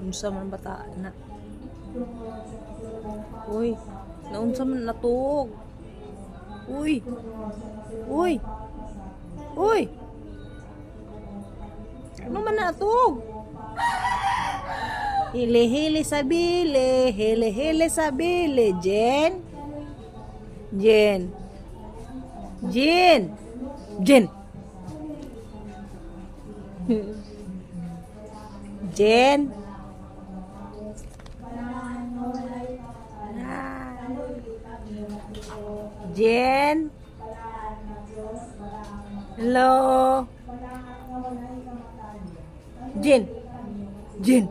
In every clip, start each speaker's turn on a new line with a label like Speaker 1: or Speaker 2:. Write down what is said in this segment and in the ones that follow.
Speaker 1: Unsa man bata na. Uy, naunsa man natuog. Uy. Uy. Uy. Ano man natuog? Hili-hili sa bili, hili-hili sa bili, Jen. Jen. Jen. Jen. Jen. Jen. Hello. Jen. Jen.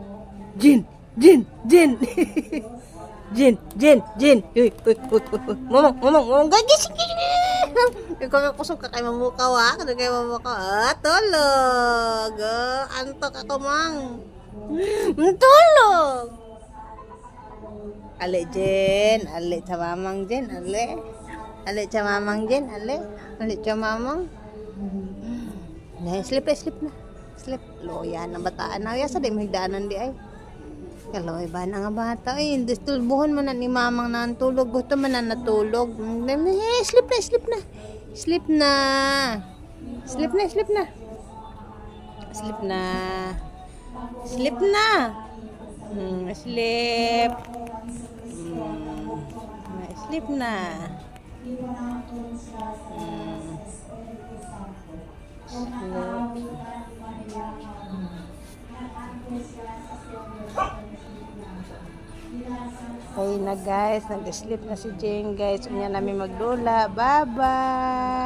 Speaker 1: Jen. Jen. Jen. Jen. Jen. Jen. Uy, uy, uy, uy. Mamang, gagising. Ikaw may kusog ka kay mamukaw ha. Kaya kay mamukaw. Tulog. Antok ako mang. Tulog. Ale Jen. Ale sa mamang Jen. Ale. Ale sa mamang Jen. Ale. Ale sa mamang. Sleep na. Sleep. Loya na bataan na. Yasa di mahigdaanan di ay. Kaloy ba na nga bata? Ay, tulbuhon mo na ni mamang na tulog. Gusto man na natulog. Sleep na. Sleep na. Sleep na. Sleep na. Sleep na. Sleep na. Sleep. Sleep na. Okay na guys, nag-sleep na si Jane guys. Unya namin magdula. Bye-bye.